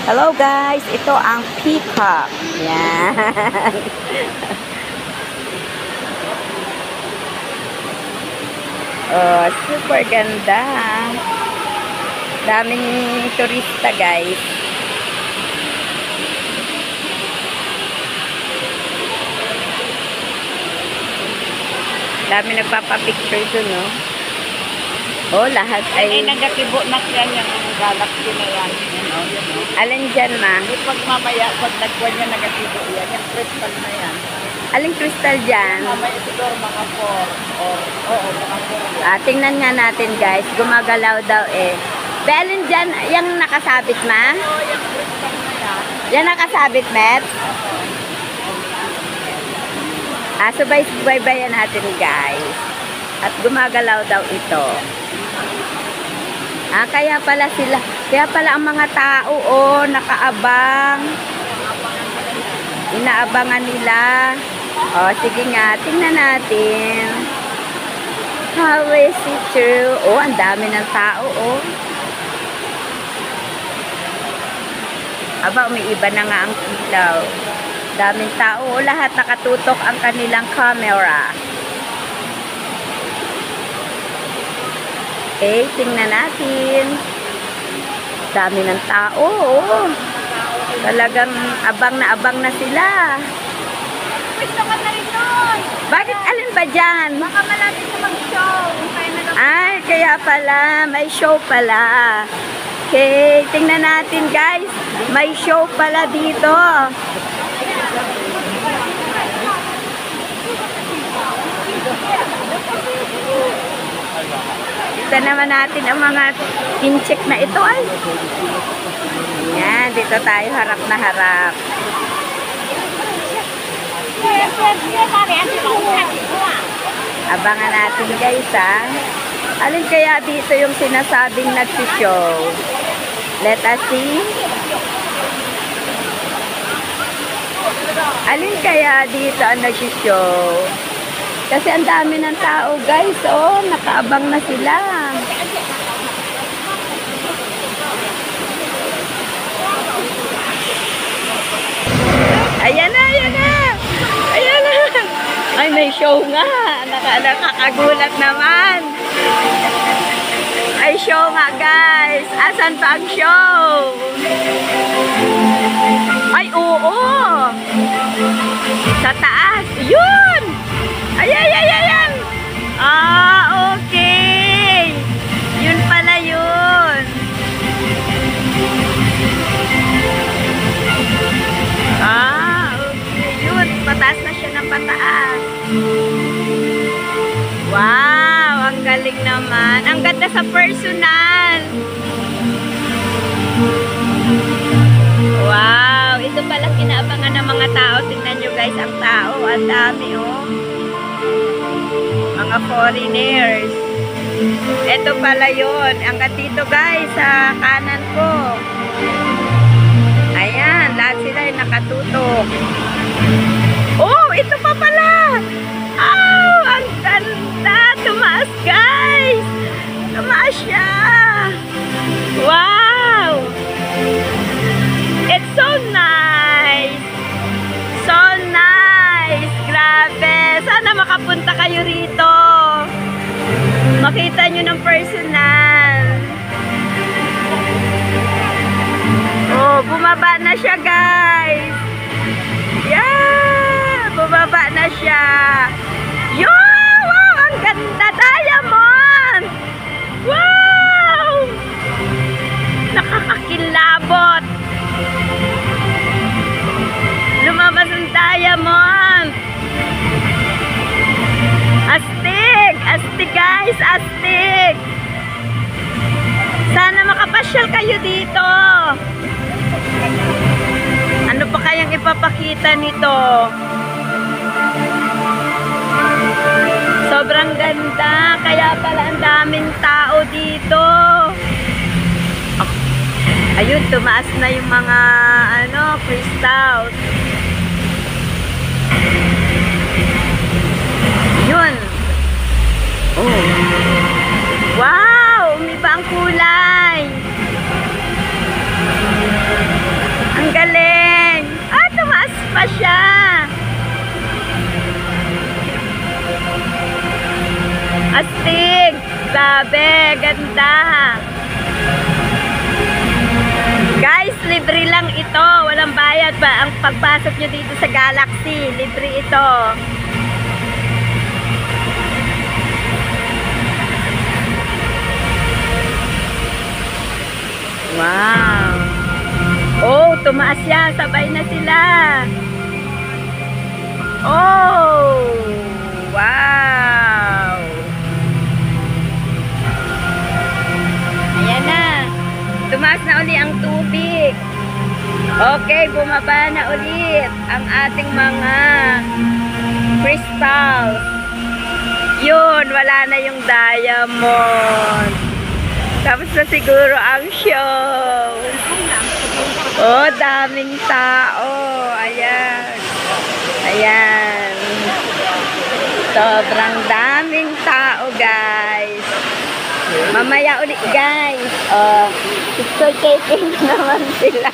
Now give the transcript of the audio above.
Hello guys, ito ang peacock. Yan. Oh, super ganda. Daming turista guys. Dami nagpapapicture dun, no? Oh, lahat ay... Ay, nagakibo na yan yung galaxy na yan. Alin dyan, ma? Pag mamaya, pag nagkuhan yan, nagakibo yan. Yung crystal na yan. Aling crystal dyan? Mamaya siguro mga 4 or, oo, mga 4. Tingnan nga natin, guys. Gumagalaw daw eh. Alin dyan, yung nakasabit, ma? Oo, yung crystal na yan. Yan nakasabit, Met? Subay-subaybayan natin, guys. At gumagalaw daw ito. Kaya pala ang mga tao, oh, nakaabang. Inaabangan nila. Oh, sige nga, tingnan natin. How is it true? Oh, ang dami ng tao, oh. Aba, umiiba na nga ang ilaw. Daming tao, oh, lahat nakatutok ang kanilang camera. Okay, tingnan natin. Dami ng tao, oh. Talagang abang na sila. Gusto ka na rin doon. Bakit alin ba dyan? Baka malapit na mag-show. Ay, kaya pala. May show pala. Okay, tingnan natin guys. May show pala dito. Kita naman natin ang mga incheck na ito ay. Yan, dito tayo harap na harap. Abangan natin guys ha. Alin kaya dito yung sinasabing nagsishow? Let us see. Alin kaya dito ang nagsishow? Kasi ang dami ng tao guys, oh, nakaabang na sila. Ayan na, ayan na. Ayan na. Ay, may show nga. Nakakagulat naman. Ay, show nga guys. Asan pa ang show? Ay, oo. Sa taas. Yun. Ayan. Okay. Yun pala yun. Okay. Yun. Pataas na siya ng pataas. Wow. Ang galing naman. Ang ganda sa personal. Wow. Ito pala kinaabangan ng mga tao. Tingnan nyo guys ang tao. Ang dami oh. Mga foreigners. Ito pala yun. Hanggang dito guys sa kanan ko. Ayan. Lahat sila ay nakatutok. Oh! Ito pa pala! Oh! Ang ganda! Tumaas guys! Tumaas siya! Wow! It's so nice! So nice! Grabe! Sana makapunta kayo rito. Makita nyo ng personal. Oh, bumaba na siya guys. Yeah! Bumaba na siya. Yo! Wow! Ang ganda! Diamond! Wow! Nakakakilabot. Lumabas ang diamond. Astig! Astig guys! Astig! Sana makapasyal kayo dito. Ano pa kayang ipapakita nito? Sobrang ganda. Kaya pala ang daming tao dito. Ayun, tumaas na yung mga crystals. Yun. Oh. Wow! Umiba ang kulay. Grabe, ganda. Guys, libre lang ito. Walang bayad pa. Ang pagpasok nyo dito sa Galaxy, libre ito. Wow. Oh, tumaas siya. Sabay na sila. Oh, wow. Ayan na. Tumaas na uli ang tubig. Okay, bumaba na ulit ang ating mga crystals. Yun, wala na yung diamond. Tapos na siguro ang show. Oh, daming tao. Ayan. Ayan. Sobrang daming tao, guys. Mamaya ulit, guys. Oh, picture taking naman sila.